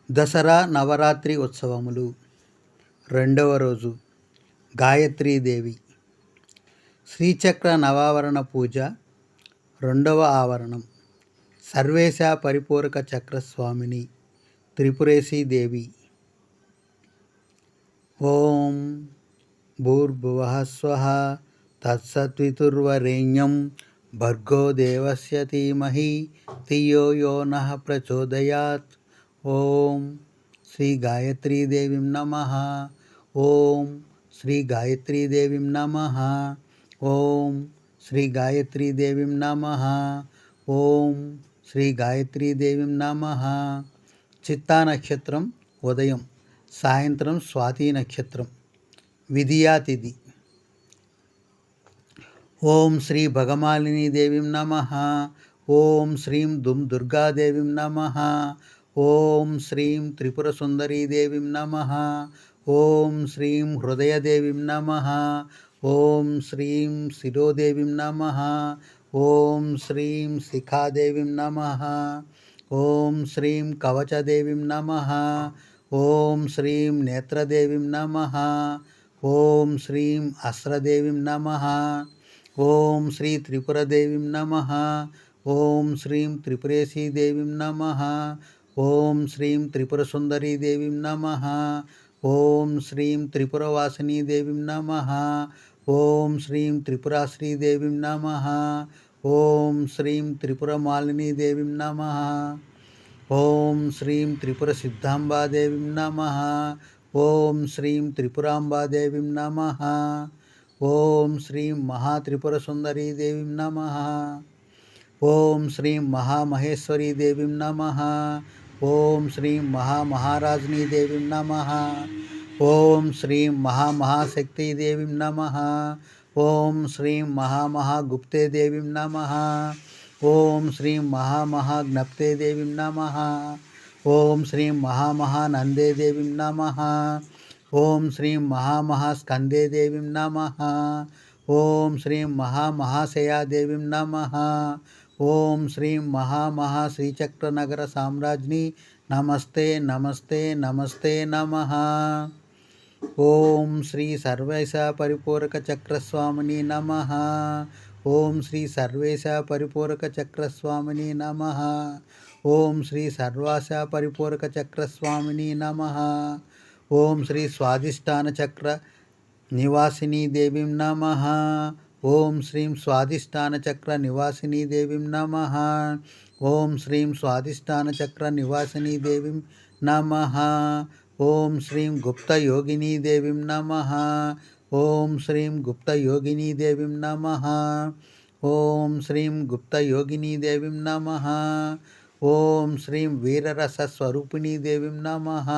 దసరా నవరాత్రి ఉత్సవములు రెండవ రోజు గాయత్రీదేవి శ్రీచక్ర నవావరణ పూజ రెండవ ఆవరణం సర్వేశ పరిపూరక చక్రస్వామిని త్రిపురేశీదేవి. ఓం భూర్భువః స్వః తత్సత్వితుర్వరేణ్యం భర్గో దేవస్య ధీమహి ధియో యో నః ప్రచోదయాత్. ఓం శ్రీ గాయత్రీదేవీం నమః. ఓం శ్రీ గాయత్రీదేవీం నమః. ఓం శ్రీ గాయత్రీదేవీం నమః. ఓం శ్రీ గాయత్రీదేవీం నమః. చిత్తా నక్షత్రం ఉదయం, సాయంత్రం స్వాతి నక్షత్రం, విధియా తిథి. ఓం శ్రీ భగమాలిని దేవీం నమః. ఓం శ్రీం దుర్గాదేవీం నమః. ఓం శ్రీం త్రిపుర సుందరీదేవీం నమః. ఓం శ్రీం హృదయదేవీం నమః. ఓం శ్రీం శిరోదేవీం నమః. ఓం శ్రీం శిఖాదేవీం నమః. ఓం శ్రీం కవచదేవీం నమః. ఓం శ్రీం నేత్రదేవీం నమః. ఓం శ్రీం అస్రదేవీం నమః. ఓం శ్రీ త్రిపురదేవీం నమః. ఓం శ్రీం త్రిపురేశీదేవీం నమః. ఓం శ్రీం త్రిపురసుందరీదేవీం నమః. ఓం శ్రీం త్రిపురవాసినీదేవీం నమః. ఓం శ్రీం త్రిపురాశ్రీదేవీం నమః. ఓం శ్రీం త్రిపురమాలినీదేవీం నమః. ఓం శ్రీం త్రిపురసిద్ధాంబాదేవీం నమః. ఓం శ్రీం త్రిపురాంబాదేవీం నమః. ఓం శ్రీం మహాత్రిపురసుందరీదేవీం నమః. ఓం శ్రీం మహామహేశ్వరీదేవీం నమః. ఓం శ్రీం మహామహారాజ్నీదేవీం నమః. ఓం శ్రీం మహామహాశక్తిదేవీం నమః. ఓం శ్రీం మహామహాగుప్తేదేవీం నమః. ఓం శ్రీం మహామహాజ్ఞప్తేదేవీం నమః. ఓం శ్రీం మహామహానందేదేవీం నమః. ఓం శ్రీం మహామహాస్కందేదేవీం నమః. ఓం శ్రీం మహామహాశయాదేవీం నమః. ఓం శ్రీం మహామహాశ్రీచక్రనగర సామ్రాజ్ఞి నమస్తే నమస్తే నమస్తే నమః. ఓం శ్రీ సర్వేశ పరిపూరక చక్రస్వామిని నమః. ఓం శ్రీ సర్వేశ పరిపూరక చక్రస్వామిని నమః. ఓం శ్రీ సర్వాశ పరిపూరక చక్రస్వామిని నమః. ఓం శ్రీ స్వాధిష్టాన చక్ర నివాసినీ దేవీం నమః. ఓం శ్రీం స్వాధిష్టాన చక్ర నివాసినీ దేవీం నమః. ఓం శ్రీం స్వాధిష్టాన చక్ర నివాసినీ దేవీం నమః. ఓం శ్రీం గుప్తయోగినీ దేవీం నమః. ఓం శ్రీం గుప్తయోగినీ దేవీం నమః. ఓం శ్రీం గుప్తయోగినీ దేవీం నమః. ఓం శ్రీం వీరరసస్వరూపిణీ దేవీం నమః.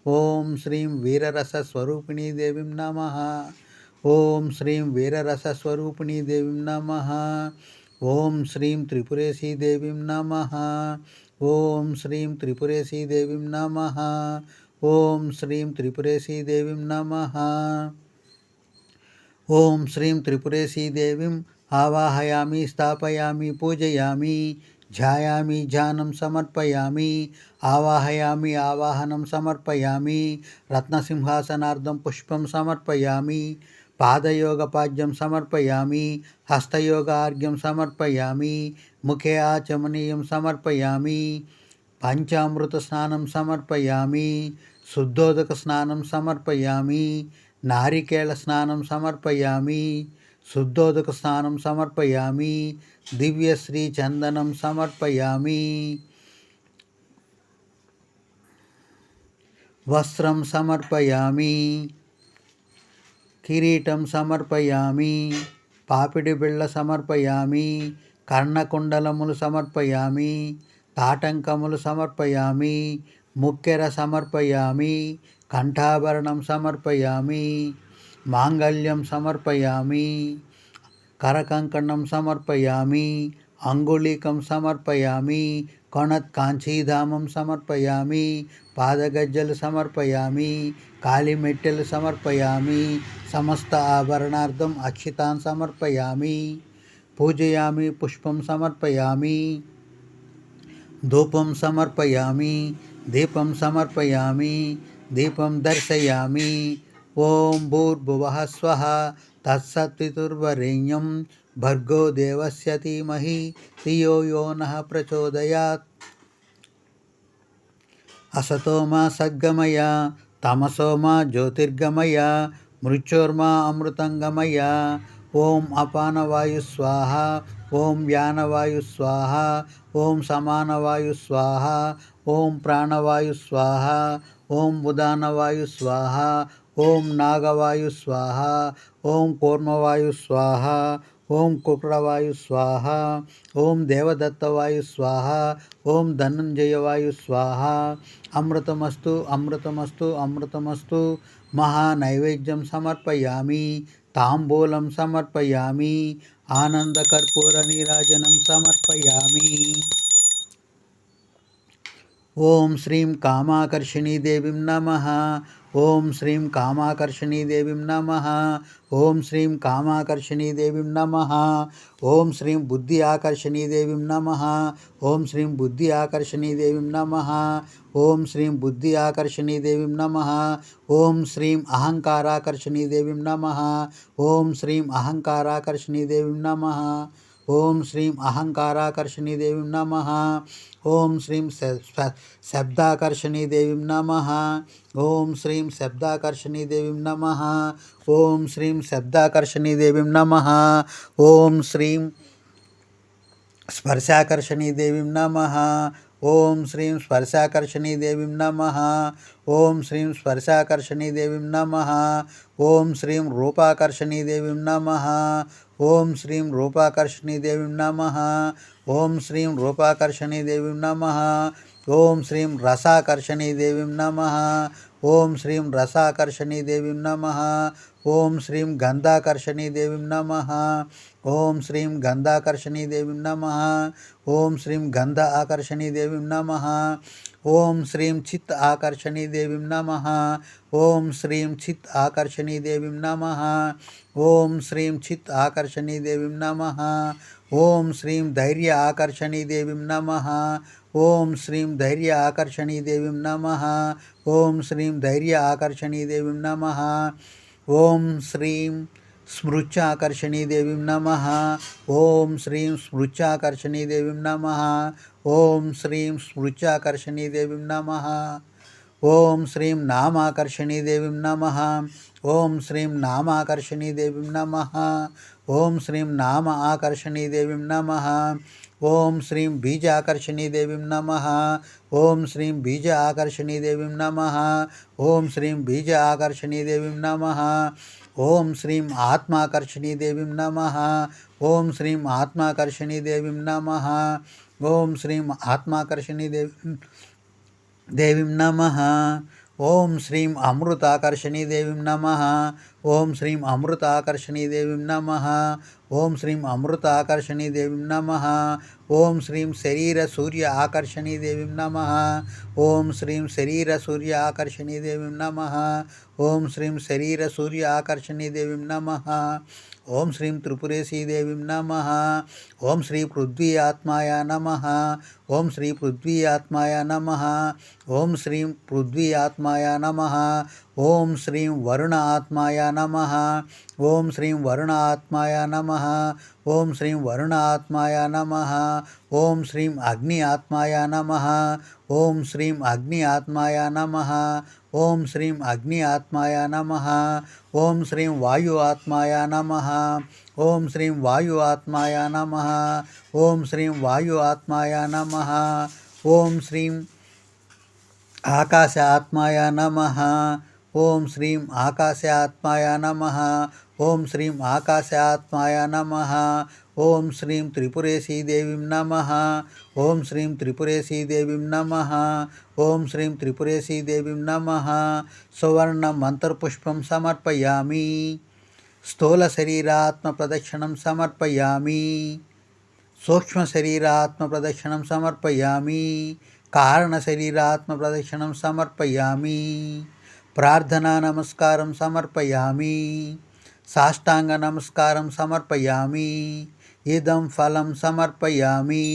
ఓం శ్రీం వీరరసస్వరూపిణీ దేవీం నమః. ఓం శ్రీం వీరరసస్వరూపిణీ దేవీం నమః. ఓం శ్రీం త్రిపురేశీదేవీం నమః. ఓం శ్రీం త్రిపురేశీదేవీం నమః. ఓం శ్రీం త్రిపురేశీదేవీం నమః. ఓం శ్రీం త్రిపురేశీదేవీం ఆవాహయామి, స్థాపయామి, పూజయామి, ధ్యాయామి, ధ్యానం సమర్పయామి, ఆవాహయామి, ఆవాహనం సమర్పయామి, రత్నసింహాసనార్థం పుష్పం సమర్పయామి, పాదయోగపాద్యం సమర్పయామి, హస్తయోగార్ఘ్యం సమర్పయామి, ముఖే ఆచమనీయం సమర్పయామి, పంచామృత స్నానం సమర్పయామి, శుద్ధోదక స్నానం సమర్పయామి, నారికేళ స్నానం సమర్పయామి, శుద్ధోదక స్నానం సమర్పయామి, దివ్యశ్రీ చందనం సమర్పయామి, వస్త్రం సమర్పయామి, కిరీటం సమర్పయామి, పాపిడి బిళ్ళ సమర్పయామి, కర్ణకుండలములు సమర్పయామి, తాటంకములు సమర్పయామి, ముక్కెర సమర్పయామి, కంఠాభరణం సమర్పయామి, మాంగళ్యం సమర్పయామి, కరకంకణం సమర్పయామి, అంగుళీకం సమర్పయామి, కొణత్ కాంచీధామం సమర్పయామి, పాదగజ్జలు సమర్పయామి, కాలిమెట్టెలు సమర్పయామి, సమస్త ఆభరణార్థం అక్షితాన్ సమర్పయామి, పూజయామి, పుష్పం సమర్పయామి, ధూపం సమర్పయామి, దీపం సమర్పయామి, దీపం దర్శయామి. ఓం భూర్భువః స్వః తత్సత్వితుర్వరేణ్యం భర్గో దేవస్య ధీమహి ధియో యో నః ప్రచోదయాత్. అసతో మా సద్గమయ తమసో మా జ్యోతిర్గమయ మృత్యోర్మా అమృతంగమయ. ఓం అపానవాయు స్వాహ, ఓం వ్యానవాయు స్వాహ, ఓం సమానవాయు స్వాహ, ఓం ప్రాణవాయు స్వాహ, ఓం ఉదానవాయు స్వాహ, ఓం నాగవాయు స్వాహ, ఓం కూర్మవాయు స్వాహ, ఓం కుక్రవాయు స్వాహ, ఓం దేవదత్తవాయు స్వాహ, ఓం ధనంజయవాయు స్వాహ. అమృతమస్తు అమృతమస్తు అమృతమస్తు. మహానైవేద్యం సమర్పయామి, తాంబూలం సమర్పయామి, ఆనందకర్పూర నీరాజనం సమర్పయామి. ఓం శ్రీం కామాకర్షిణీ దేవీం నమః. ఓం శ్రీం కామాకర్షిణీ దేవీం నమః. ఓం శ్రీం కామాకర్షిణీ దేవీం నమః. ఓం శ్రీం బుద్ధి ఆకర్షిణీ దేవీం నమః. ఓం శ్రీం బుద్ధి ఆకర్షిణీ దేవీం నమః. ఓం శ్రీం బుద్ధి ఆకర్షిణీ దేవీం నమః. ఓం శ్రీం అహంకారాకర్షిణీ దేవీం నమః. ఓం శ్రీం అహంకారాకర్షిణీ దేవీం నమః. ఓం శ్రీం అహంకారాకర్షిణీ దేవీం నమః. ఓం శ్రీం శబ్దాకర్షిణీ దేవీం నమః. ఓం శ్రీం శబ్దాకర్షిణీ దేవీం నమః. ఓం శ్రీం శబ్దాకర్షిణీ దేవీం నమః. ఓం శ్రీం స్పర్శాకర్షిణీ దేవీం నమః. ఓం శ్రీం స్పర్శాకర్షిణీ దేవీం నమః. ఓం శ్రీం స్పర్శాకర్షిణీ దేవీం నమః. ఓం శ్రీం రూపాకర్షిణీ దేవీం నమః. ఓం శ్రీం రూపాకర్షిణీ దేవీం నమః. ఓం శ్రీం రూపాకర్షిణీ దేవీం నమః. ఓం శ్రీం రసాకర్షిణీ దేవీం నమః. ఓం శ్రీం రసాకర్షిణీ దేవీం నమః. ఓం శ్రీం గంధాకర్షిణీ దేవీం నమః. ఓం శ్రీం గంధాకర్షిణీ దేవీం నమః. ఓం శ్రీం గంధ ఆకర్షిణీ దేవీం నమః. ఓం శ్రీం చిత్ ఆకర్షిణీ దేవీం నమః. ఓం శ్రీం చిత్ ఆకర్షిణీ దేవీం నమః. ఓం శ్రీం చిత్ ఆకర్షిణీ దేవీం నమః. ఓం శ్రీం ధైర్య ఆకర్షిణీ దేవీం నమః. ఓం శ్రీం ధైర్య ఆకర్షిణీ దేవీం నమః. ఓం శ్రీం ధైర్య ఆకర్షిణీ దేవీం నమః. ఓం శ్రీం స్మృత్యాకర్షిణీ దేవీం నమః. ఓం శ్రీం స్మృత్యాకర్షిణీ దేవీం నమః. ఓం శ్రీం స్మృత్యాకర్షిణీ దేవీం నమః. ఓం శ్రీం నామాకర్షిణీ దేవీం నమః. ఓం శ్రీం నామాకర్షిణీ దేవీం నమః. ఓం శ్రీం నామ ఆకర్షిణీ దేవీం నమః. ఓం శ్రీం బీజాకర్షిణీ దేవీం నమః. ఓం శ్రీం బీజ ఆకర్షిణీ దేవీం నమః. ఓం శ్రీం బీజ ఆకర్షిణీ దేవీం నమః. ఓం శ్రీం ఆత్మాకర్షిణీ దేవీం నమః. ఓం శ్రీం ఆత్మాకర్షిణీ దేవీం నమః. ఓం శ్రీం ఆత్మాకర్షిణీ దేవీం నమః. ఓం శ్రీం అమృతాకర్షిణీ దేవీం నమః. ఓం శ్రీం అమృతాకర్షిణీ దేవీం నమః. ఓం శ్రీం అమృతాకర్షిణీ దేవీం నమః. ఓం శ్రీం శరీర సూర్య ఆకర్షిణీ దేవీం నమః. ఓం శ్రీం శరీర సూర్య ఆకర్షిణీ దేవీం నమః. ఓం శ్రీం శరీర సూర్య ఆకర్షిణీ దేవీం నమః. ఓం శ్రీం త్రిపురేశీ దేవీం నమః. ఓం శ్రీ పృథ్వీ ఆత్మాయ నమః. ఓం శ్రీ పృథ్వీ ఆత్మాయ నమః. ఓం శ్రీం పృథ్వీ ఆత్మాయ నమః. ఓం శ్రీం వరుణ ఆత్మాయ నమః. ఓం శ్రీం వరుణ ఆత్మాయ నమః. ఓం శ్రీం వరుణ ఆత్మాయ నమః. ఓం శ్రీం అగ్ని ఆత్మాయ నమః. ఓం శ్రీం అగ్ని ఆత్మాయ నమః. ఓం శ్రీం అగ్ని ఆత్మాయ నమః. ఓం శ్రీం వాయు ఆత్మాయ నమః. ఓం శ్రీం వాయు ఆత్మాయ నమః. ఓం శ్రీం వాయు ఆత్మాయ నమః. ఓం శ్రీం ఆకాశ ఆత్మాయ నమః. ఓం శ్రీం ఆకాశ ఆత్మాయ నమః. ఓం శ్రీం ఆకాశ ఆత్మాయ నమః. ఓం శ్రీం త్రిపురేశీ దేవీం నమః. ఓం శ్రీం త్రిపురేశీ దేవీం నమః. ఓం శ్రీం త్రిపురేశీ దేవీం నమః. సువర్ణ మంత్రపుష్పం సమర్పయామి. స్థూల శరీరాత్మ ప్రదక్షిణం సమర్పయామి. సూక్ష్మ శరీరాత్మ ప్రదక్షిణం సమర్పయామి. కారణ శరీరాత్మ ప్రదక్షిణం సమర్పయామి. ప్రార్థనా నమస్కారం సమర్పయామి. సాష్టాంగ నమస్కారం సమర్పయామి. ఇదం ఫలం సమర్పయామి.